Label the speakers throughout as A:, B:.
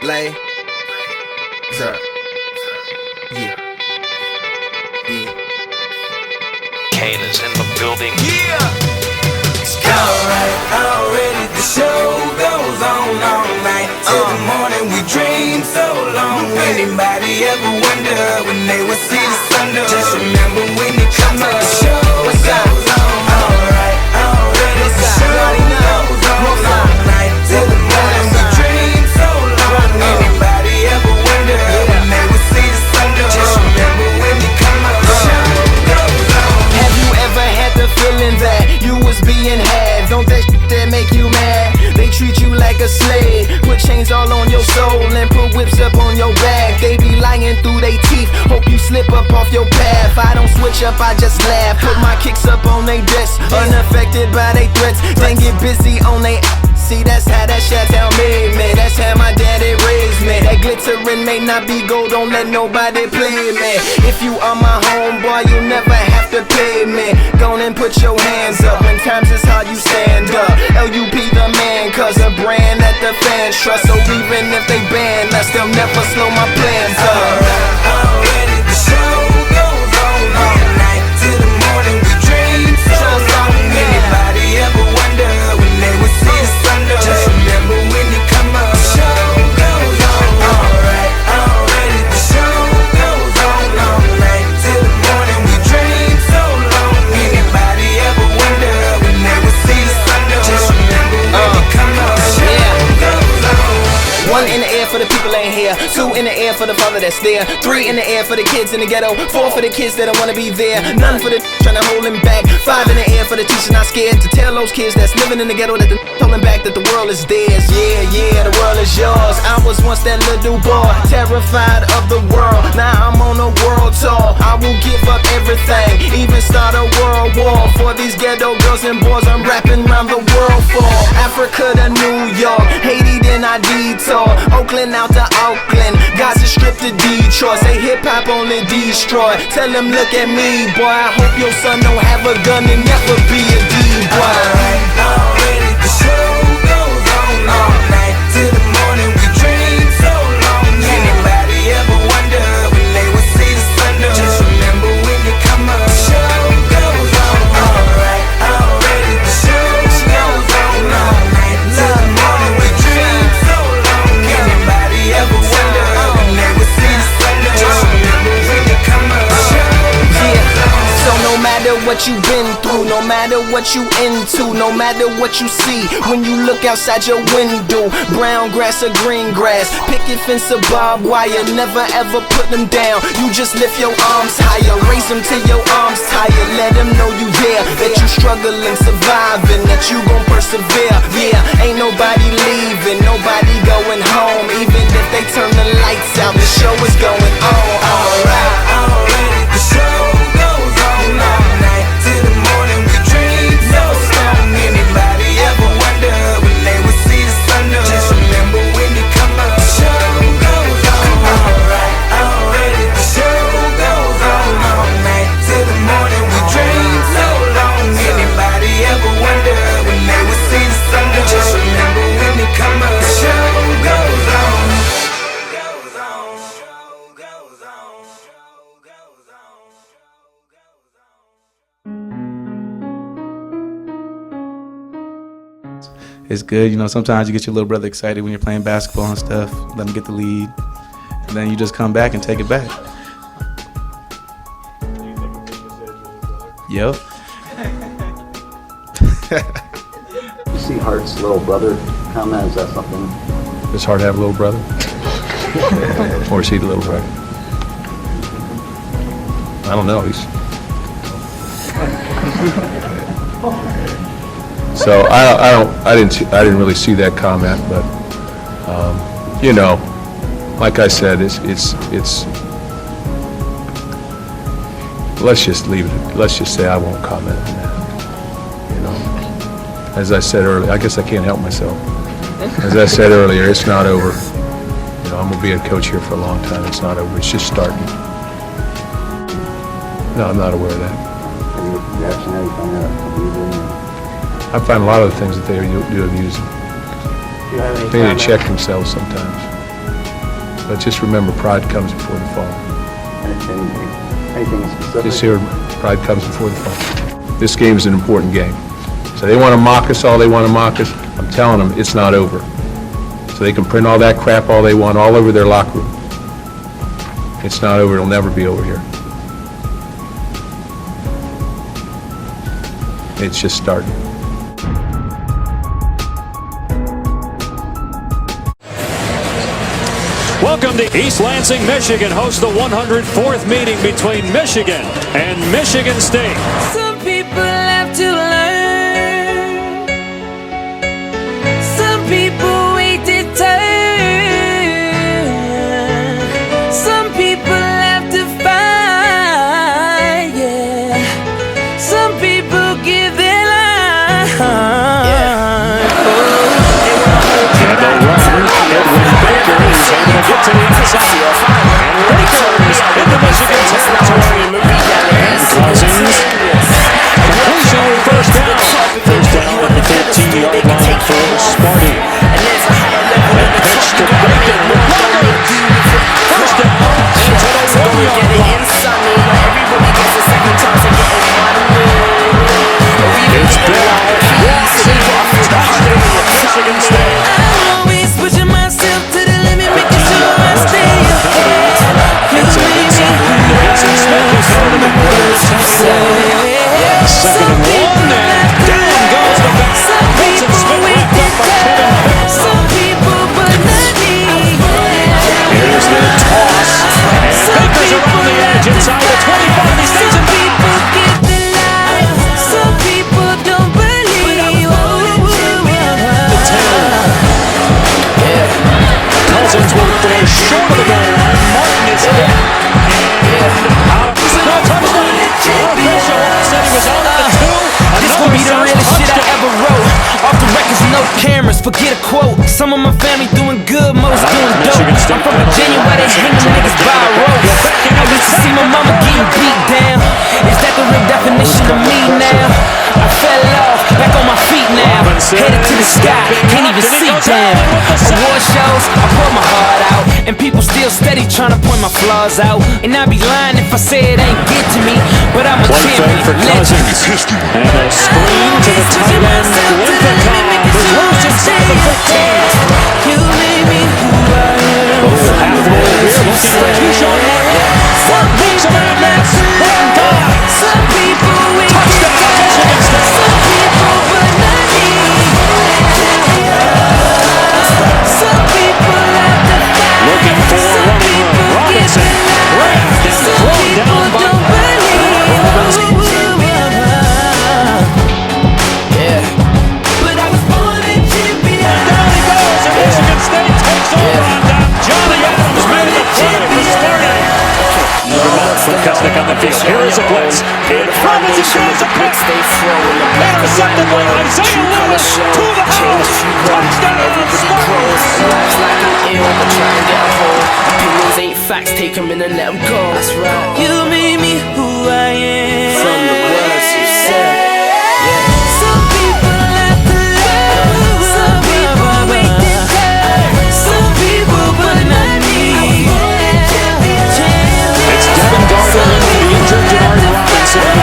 A: Lay. Sir. Yeah. Yeah.
B: Kane is in the building.
A: Alright, already the show goes on all night. Till the morning we dream so long. Anybody ever wonder when they would see the sun? Just remember when you come up, the show goes on. Alright, already the show goes on all night. Till the morning we dream so long. Anybody ever wonder when they would see the sun? Just remember when you come up, the show goes on.
C: Have you ever had the feeling that you was being had? Don't that shit that make you mad? They treat you like a slave, put chains all on your soul and put whips up on your back. They be lying through they teeth, hope you slip up off your path. I don't switch up, I just laugh, put my kicks up on they desk, unaffected by they threats, then get busy on they see, that's how that Chateau made me. That's how my daddy raised me. That glittering may not be gold, don't let nobody play me. If you are my homeboy, you never have to pay me. Go and put your hands up, when times is hard you stand up. LUP the man, cause a brand that the fans trust. So even if they ban us, they'll never slow my plans up.
A: Already the show goes on all night. Till the morning we dream so long. Anybody ever wonder when they would see the sun? Just remember when you come up, the show goes on. Alright, already the show goes on all night. Till the morning we dream so long. Anybody ever wonder when they would see the sun? Just remember when you come up, the show goes on.
C: One in the air for the people ain't here. Two in the air for the father that's there. Three in the air for the kids in the ghetto. Four for the kids that don't wanna be there. None for the trying to hold him back. Five in the air for the teachers not scared to tell those kids that's living in the ghetto that the holding back that the world is theirs. Yeah, yeah, the world is yours. I was once that little boy, terrified of the world. Now I'm on a world tour. I will give up everything, even start a world war for these ghetto girls and boys I'm rapping around the world for. Africa to New York, Haiti then I detour. Oakland out to Oakland, Gaza Strip to Detroit. Say hip hop only destroy. Tell them look at me, boy. I hope your son don't have a gun and never be a D-boy.
A: Alright, already the show goes on all night. Till the morning we dream so long. Anybody ever wonder when they would see the sun? Just remember when you come up, the show goes on. Alright, already the show goes on all night. Till the morning we dream so long. Anybody ever wonder when they would see the sun? Just remember when you come up, the show goes on.
C: So no matter what you've been through, no matter what you into, no matter what you see, when you look outside your window, brown grass or green grass, picket fence or barbed wire, never ever put them down. You just lift your arms higher, raise them till your arms tired. Let them know you there, that you struggling, surviving, that you gon' persevere. Yeah, ain't nobody leaving, nobody going home. Even if they turn the lights out, the show is going on. Alright,
A: already the show goes on all night. Till the morning we dream so long. Anybody ever wonder when they would see the sun? Just remember when you come up, the show goes on. Alright, already the show goes on all night. Till the morning we dream so long. Anybody ever wonder when they would see the sun? Just remember when you come up, the show goes on. Goes on. Goes on. Goes on.
D: It's good, you know, sometimes you get your little brother excited when you're playing basketball and stuff, let him get the lead, and then you just come back and take it back. Yep.
E: You see Hart's little brother comment, is that something?
F: Does Hart have a little brother? Or is he the little brother? I don't know. So I didn't really see that comment, but you know, like I said, it's let's just leave it. Let's just say I won't comment on that. You know, as I said earlier, I guess I can't help myself. As I said earlier, it's not over. You know, I'm gonna be a coach here for a long time. It's not over. It's just starting. No, I'm not aware of that. I find a lot of the things that they do amusing. They need to check themselves sometimes. But just remember, pride comes before the fall.
E: And anything specific?
F: Just here, pride comes before the fall. This game is an important game. So they want to mock us all they want to mock us. I'm telling them it's not over. So they can print all that crap all they want all over their locker room. It's not over. It'll never be over here. It's just starting.
G: Welcome to East Lansing, Michigan, hosts the 104th meeting between Michigan and Michigan State.
H: Some people have to learn. Some people wait their turn. Some people have to fight, yeah. Some people give their life.
G: And the run, Edwin Baker is able to get to the inside. And Lakers into Michigan territory. And Cousins, completion with first down. First down at the 13-yard line for Sparty. And pitch to Bacon. First down into the 1-yard line. It's Bill Watson, touchdown, Michigan State.
H: Pushing myself to the limit, making sure I stay ahead.
G: Vincent Smith is going to the quarter. Second and one, and down goes the back. Vincent Smith wrapped up by Kevin Bell.
H: Some people, but not me.
G: Here's the toss, and Baker's around the edge inside the 25. He stays in bounds.
H: Some people give their life. Some people don't believe.
G: The 10. Cousins will throw short of the goal line. Martin is hit. And out of no touchdown. Official said he was out at the 2.
C: This gon' be the realest shit I ever wrote. Off the records, no cameras, forget a quote. Some of my family doing good, most doing dope. I'm from Virginia where they hang them niggas by a rope. I used to see my mama getting beat down. Is that the real definition of me now? I fell off, back on my feet now. Headed to the sky, can't even see down. Award shows, I pour my heart out. And people still steady trying to point my flaws out. And I'd be lying if I say it ain't get to me. But I'm a
G: One
C: champion,
G: fake for
C: legend.
G: Cousins. And a screen to the tight end, Limpicom, who's loose inside the 15.
H: You made me who I am.
G: Halfway here, looking for Keyshawn Martin. Leads a man, that's Limpicom.
H: Some people wait
G: Touchdown, Michigan State.
H: Some people, but not me. Some people have to fight.
G: Looking for a
H: Some
G: running
H: people
G: room. Robinson,
H: give their life.
G: grabbed and
H: Some
G: thrown
H: people
G: down by
H: don't believe. But I was born a champion.
G: down he goes, and Michigan State takes over on down. Johnny Adams made the play for Sparty. From Kusnik on the field. Here is a blitz. In front as he goes a pick. Intercepted by Isaiah Lewis to the house. Touchdown, Spartans.
C: Opinions ain't facts, take them in and let them go. That's right.
H: You made me who I am.
C: From the words you said.
H: Some people have to love. Some people wait their turn. Some people, but not me.
G: It's Devin Gardner into the injured Jannard Robinson.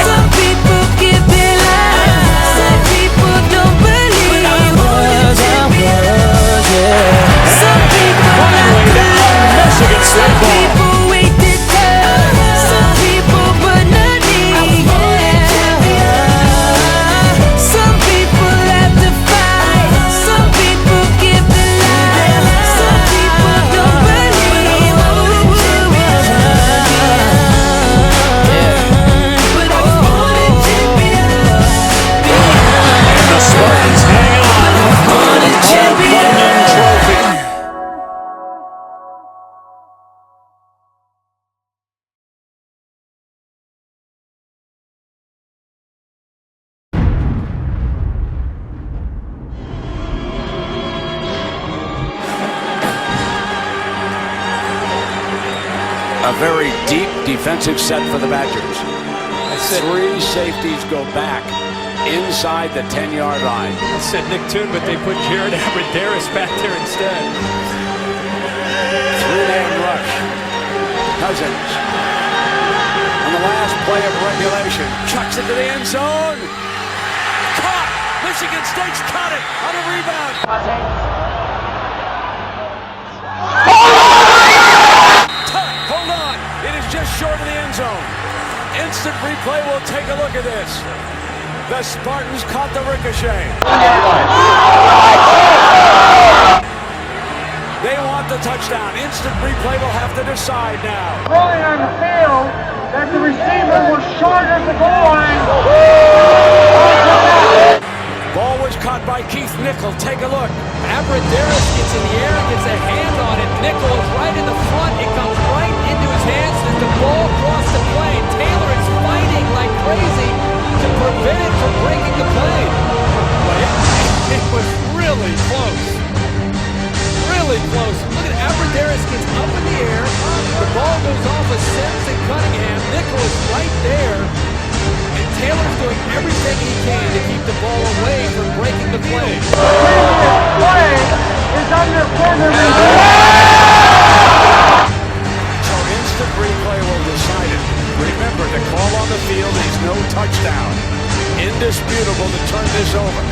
H: Some people give their lives. Some people don't believe. Some people have to love.
G: Michigan State
H: Some
G: ball.
H: people wait their turn. Some people, but not me. Some people have to fight. Some people give their lives. Some people don't believe. But I was born a champion.
G: And the Spartans hang on.
H: Born a champion.
G: Bunyan Trophy.
I: A very deep defensive set for the Badgers. Three safeties go back inside the 10-yard line.
G: I said Nick Toon, but they put Jared Abbrederis back there instead.
I: Cousins. On the last play of regulation, chucks it to the end zone. Caught! Michigan State's caught it on a rebound. Hold on! It is just short of the end zone. Instant replay will take a look at this. The Spartans caught the ricochet. They want the touchdown. Instant replay will have to decide now.
J: Rolling on the field that the receiver was short of the goal line.
I: Ball was caught by Keith Nickel. Take a look.
K: Abradaris gets in the air, gets a hand on it. Nickel is right in the front. It comes right into his hands as the ball crossed the plane. Taylor is fighting like crazy to prevent it from breaking the plane.
I: But it was really close.
K: Really close. Look at Abradaris gets up in the air. The ball goes off of Sims and Cunningham. Nickel is right there. And Taylor's doing everything he can to keep the ball away from breaking the plane.
J: Play is under further review.
I: So instant replay will decide it. Remember, the call on the field is no touchdown. Indisputable to turn this over.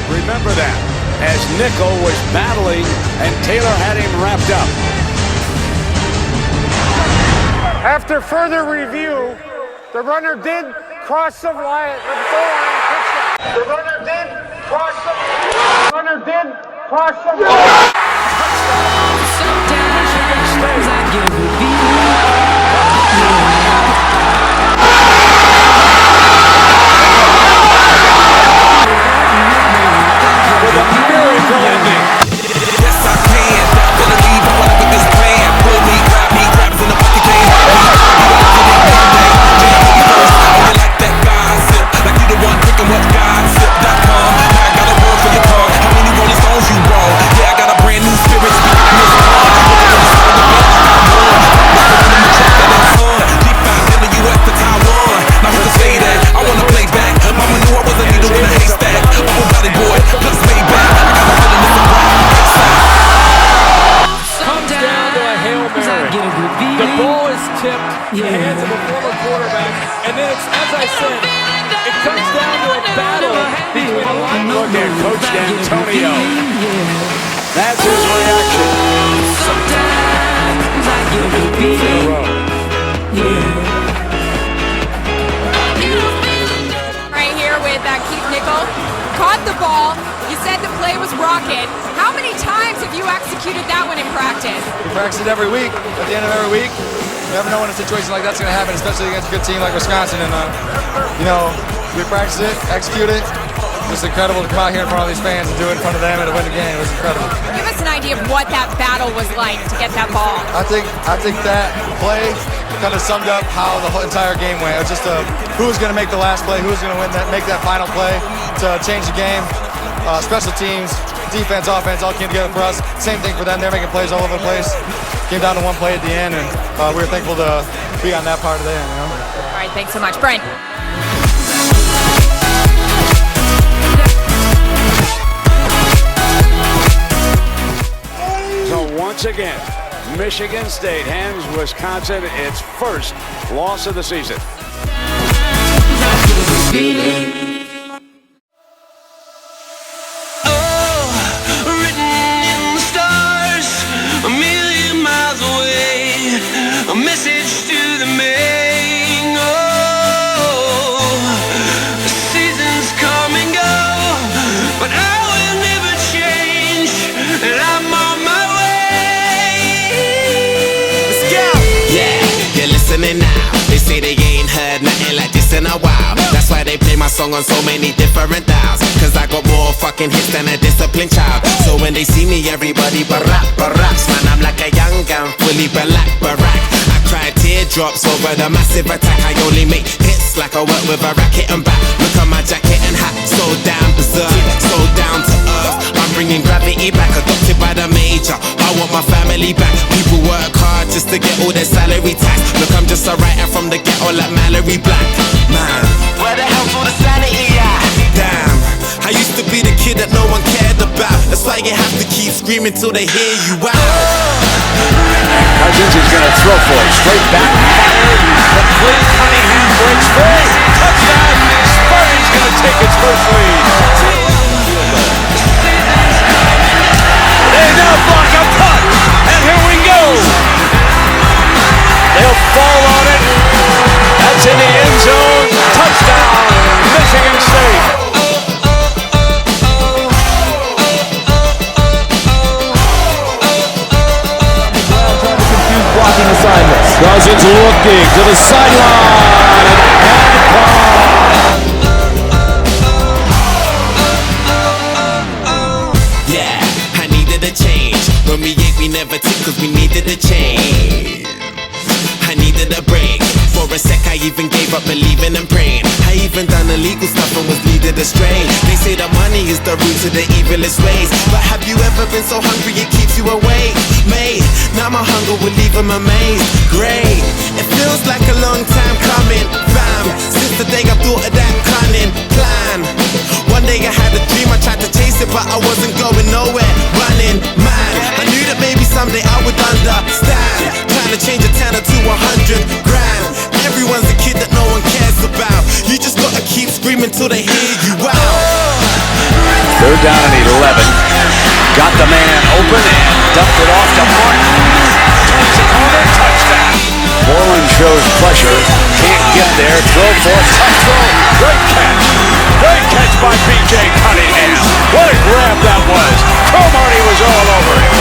I: Remember that, as Nickel was battling and Taylor had him wrapped up.
J: After further review, the runner did cross the line. The runner did cross the line. Runner did cross the line.
H: Sometimes I get revealed.
I: With a miracle ending.
A: Yes, I can. Believe I wanna with this plan. Pull me, grab us in the pocket, can't help me. You like that gossip, like you the one cooking what gossip.com. Now I got a word for your tongue. How many Rolling Stones you roll? Yeah, I got a brand new spirit speaking in this song. Deep 5 in the US to Taiwan. Now who can say that? I wanna play back. Mama knew I was a needle in a haystack. I'm a body boy, plus made back. I got a feeling this is
K: Comes down to a Hail Mary. The ball is tipped in the hands of a former quarterback. And then it's, as I said, it comes down to a battle between a line.
I: Look at Coach D'Antonio. That's his reaction.
H: Sometimes I get revealed.
L: Right here with Keith Nickel. Caught the ball. You said the play was rocket. How many times have you executed that one in practice?
M: We practice it every week. At the end of every week, you never know when a situation like that's going to happen, especially against a good team like Wisconsin. And, we practice it, execute it. It's incredible to come out here in front of these fans and do it in front of them and to win the game. It was incredible.
L: Give us an idea of what that battle was like to get that ball.
M: I think that play kind of summed up how the whole entire game went. It was just who was going to make the last play, who was going to win that, make that final play to change the game. Special teams, defense, offense, all came together for us. Same thing for them. They're making plays all over the place. Came down to one play at the end, and we were thankful to be on that part of the end.
L: All right, thanks so much, Brent.
I: So once again, Michigan State hands Wisconsin its first loss of the season.
H: A message to the main. The seasons come and go, but I will never change, and I'm on my way. Let's go.
N: Yeah, you're listening now. They say they ain't heard nothing like this in a while. That's why they play my song on so many different dials. Cause I got more fucking hits than a disciplined child. So when they see me, everybody barracks. Man, I'm like a young gun, fully black barack. I cry teardrops over the massive attack. I only make hits like I work with a racket and back. Look at my jacket and hat, so damn berserk, so down to earth. I'm bringing gravity back, adopted by the major. I want my family back. People work hard just to get all their salary tax. Look, I'm just a writer from the ghetto like Mallory Black. Man, where the hell's all the sanity at? Damn, I used to be the kid that no one cared about. about. That's why you have to keep screaming till they hear you out.
G: Cousins is going to throw for it. Straight back, fired, complete. Cunningham breaks free. Touchdown. Sparty's going to take its first lead. They now block a punt. And here we go. They'll fall on it. That's in the end zone. Touchdown, Michigan State.
O: Blocking assignments. Cousins looking to the sideline and caught.
N: Yeah, I needed a change. When we ate, we never took, cause we needed a change. I needed a break. For a sec, I even gave up believing and praying. I even done illegal stuff and was leaded astray. They say that money is the root to the evilest ways. But have you ever been so hungry it keeps you awake? Mate, now my hunger will leave them amazed. Great, it feels like a long time coming, fam. Since the day I thought of that cunning plan. One day I had a dream, I tried to chase it, but I wasn't going nowhere. Running mad, I knew that maybe someday I would understand. Trying to change a 10 to 100 grand. Everyone's a kid that no one cares about. You just gotta keep screaming till they hear you out.
G: Third down and 11. Got the man open and dumped it off to Martin. Turns the corner, touchdown. Moreland shows pressure, can't get there. Throw for a tough throw. Great catch. Great catch by B.J. Cunningham. What a grab that was. Cromartie was all over him.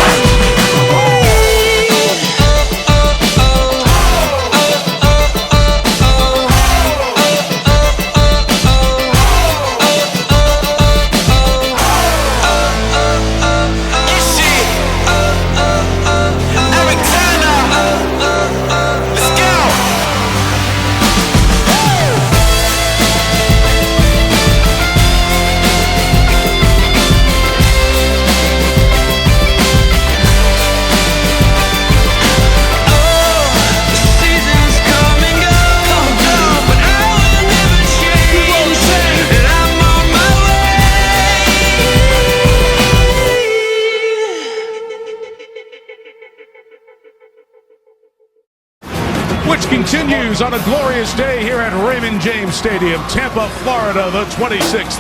I: Continues on a glorious day here at Raymond James Stadium, Tampa, Florida, the 26th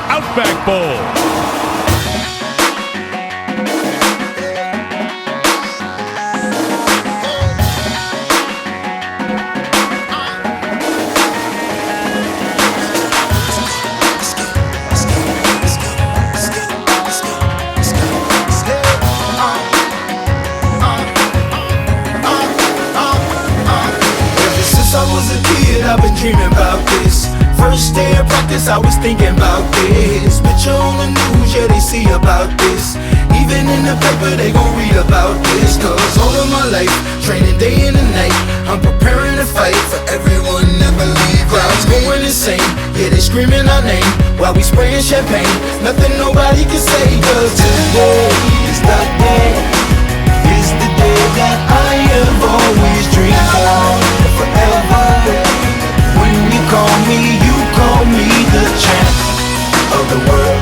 I: Outback Bowl.
C: I've been dreaming about this. First day of practice, I was thinking about this. Picture on the news, yeah, they see about this. Even in the paper, they gon' read about this. Cause all of my life, training day and night, I'm preparing to fight for everyone that believe. Crowds going insane, yeah, they screaming our name while we spraying champagne. Nothing nobody can say, cause today is the day. It's the day that I have always dreamed of forever. When you call me the champ of the world.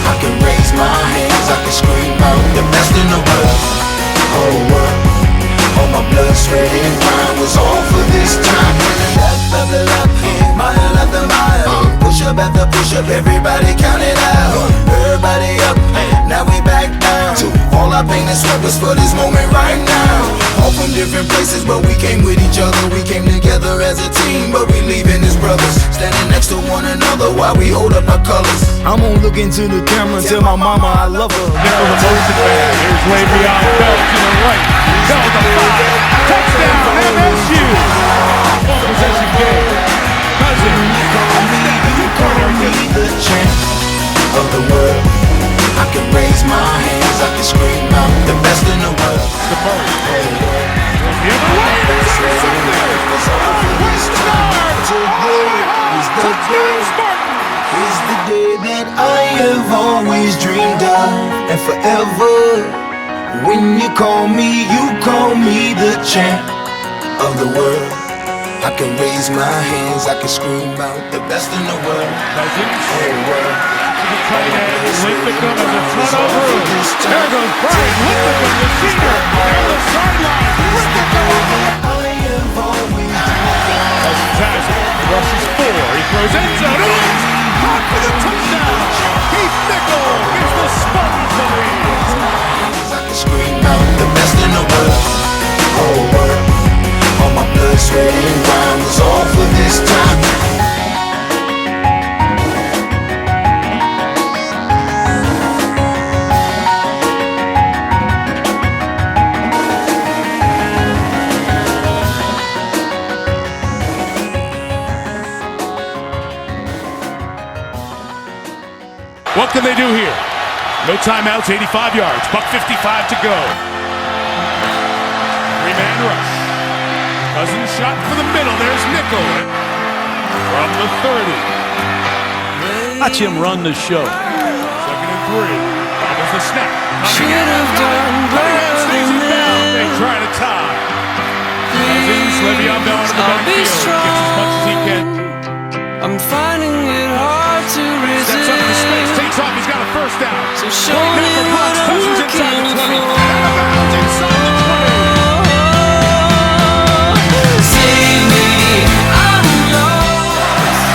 C: I can raise my hands, I can scream out the best in the world. Whole world, all my blood, sweat and grind was all for this time. Lap after lap, mile after mile, push up after push up, everybody count it out. Everybody up, now we back down. All our pain and sweat was for this moment right now. All from different places, but we came with each other. We came together as a team, but we leaving as brothers. Standing next to one another while we hold up our colors. I'm gonna look into the camera and tell my mama I love her.
I: Nickel the motion man. Here's way beyond Bell to the right. Bell to 5. Touchdown, MSU. Full possession game. Cousins.
C: You call me the champ of the world. I can raise my hands, I can scream out the best in the world.
I: The the other way.
C: Is the day that I have always dreamed of, and forever. When you call me the champ of the world.
A: I can raise my hands, I can scream out the best in the world. Whole world.
G: Linthicum as a turnover. There goes Brian Linthicum, the senior, down the sideline. Cousins has it. Rushes 4. He throws end zone. Caught for the touchdown. Keith Nichol gives the Spartans the lead.
A: I can scream out the best in the world. Whole world. All my blood, sweat, and grime was all for this time.
G: What can they do here? No timeouts, 85 yards. Buck 55 to go. Three-man rush. Cousins shot for the middle. There's Nichol. From the 30.
O: Watch him run the show.
G: 2nd and 3. Bobbles the snap. Stays it down. They try to tie. Cousins, Le'Veon Bell into the backfield. Gets as much as he can.
H: I'm finding it hard to resist.
G: Steps up to space, takes off, he's got a first down.
H: So show me what I'm
G: Cousins inside the 20.
H: looking
G: Out of bounds inside the 20.
H: Save me, I'm lost.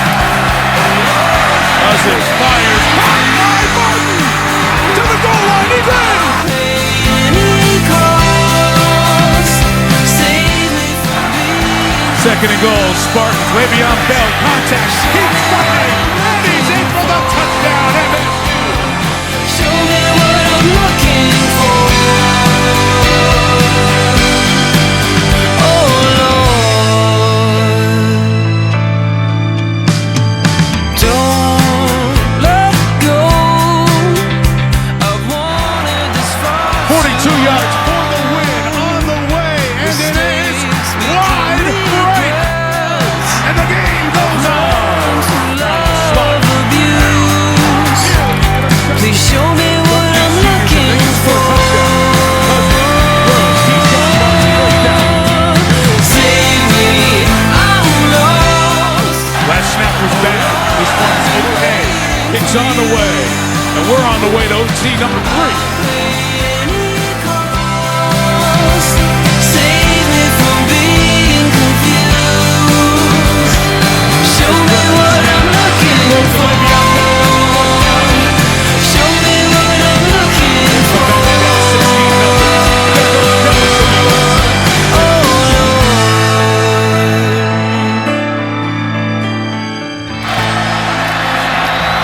G: Cousins fires. Caught by Martin. To the goal line, he's in.
H: Any cost, save me from being.
G: 2nd and goal, Spartans. Le'Veon Bell, contact. Keeps fighting. And he's in for the touchdown. MSU.
H: Show me what I'm looking for. Oh Lord, don't let go. I've wanted this far.
G: 42 yards for the win on the way. And it is wide right. And the game goes on.
H: Please show me what I'm looking for. Save me, I'm lost.
G: Last snap was bad. This one's okay. It's on the way. And we're on the way to OT number 3.
H: Save me from being confused. Show me what I'm looking for. Show me what I'm looking for. Oh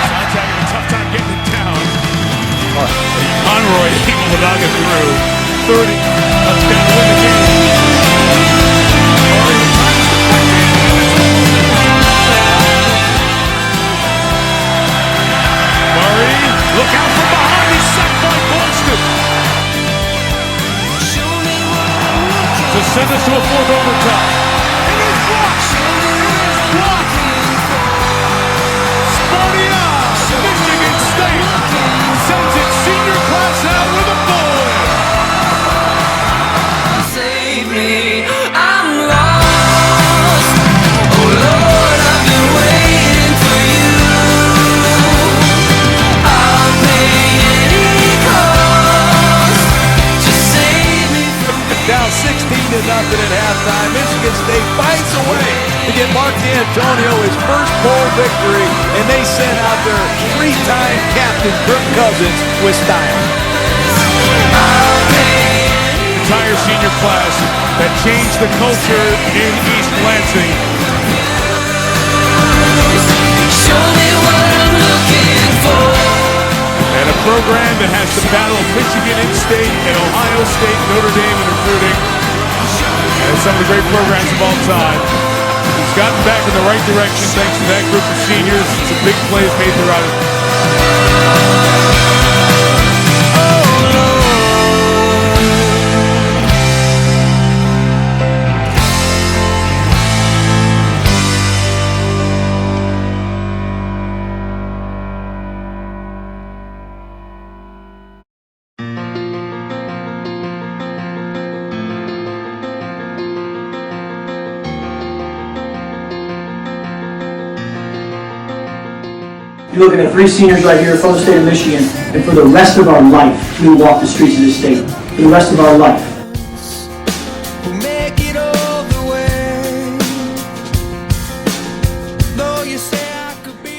G: Sontag having a tough time getting it down. Conroy able to knock it through. 30. Touchdown to win the game. Murray, look out from behind. He's sacked by Boston. To send us to a 4th overtime. It is blocked. Sparty on. Michigan State sends its senior class out with a bullet.
H: Save me, I'm lost. Oh Lord, I've been waiting for you. I'll pay any cost. Just save me from
O: Down 16-0 at halftime. Michigan State finds a way to get Mark D'Antonio his first bowl victory, and they send out their 3-time captain Kirk Cousins with style.
G: Entire senior class that changed the culture in East Lansing.
H: Show me what I'm looking for.
G: And a program that has to battle Michigan In-State and Ohio State, Notre Dame in recruiting. And some of the great programs of all time. He's gotten back in the right direction thanks to that group of seniors. Some big plays made throughout it.
P: You're looking at 3 seniors right here from the state of Michigan, and for the rest of our life, we will walk the streets of this state. For the rest of our life.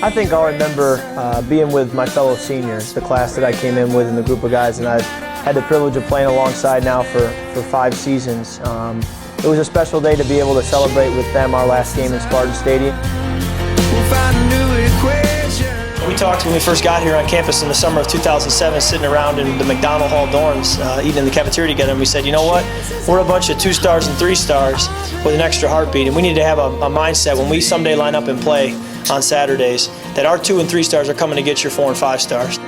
Q: I think I'll remember being with my fellow seniors, the class that I came in with and the group of guys, and I've had the privilege of playing alongside now for 5 seasons. It was a special day to be able to celebrate with them our last game in Spartan Stadium.
R: We talked when we first got here on campus in the summer of 2007, sitting around in the McDonald Hall dorms, eating in the cafeteria together, and we said, you know what, we're a bunch of 2 stars and 3 stars with an extra heartbeat, and we need to have a mindset when we someday line up and play on Saturdays that our 2 and 3 stars are coming to get your 4 and 5 stars.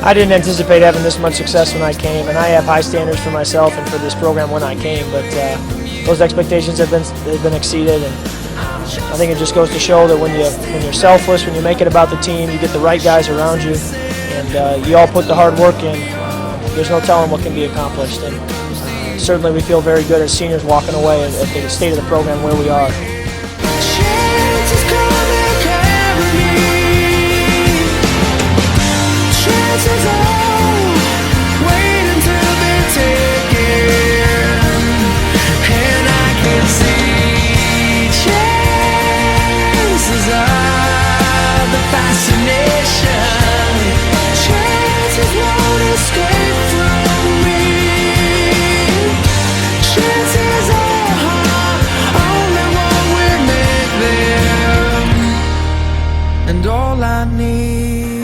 S: I didn't anticipate having this much success when I came, and I have high standards for myself and for this program when I came, but those expectations have been exceeded, and I think it just goes to show that when you're selfless, when you make it about the team, you get the right guys around you, and you all put the hard work in, there's no telling what can be accomplished. And certainly we feel very good as seniors walking away at the state of the program where we are.
H: And all I need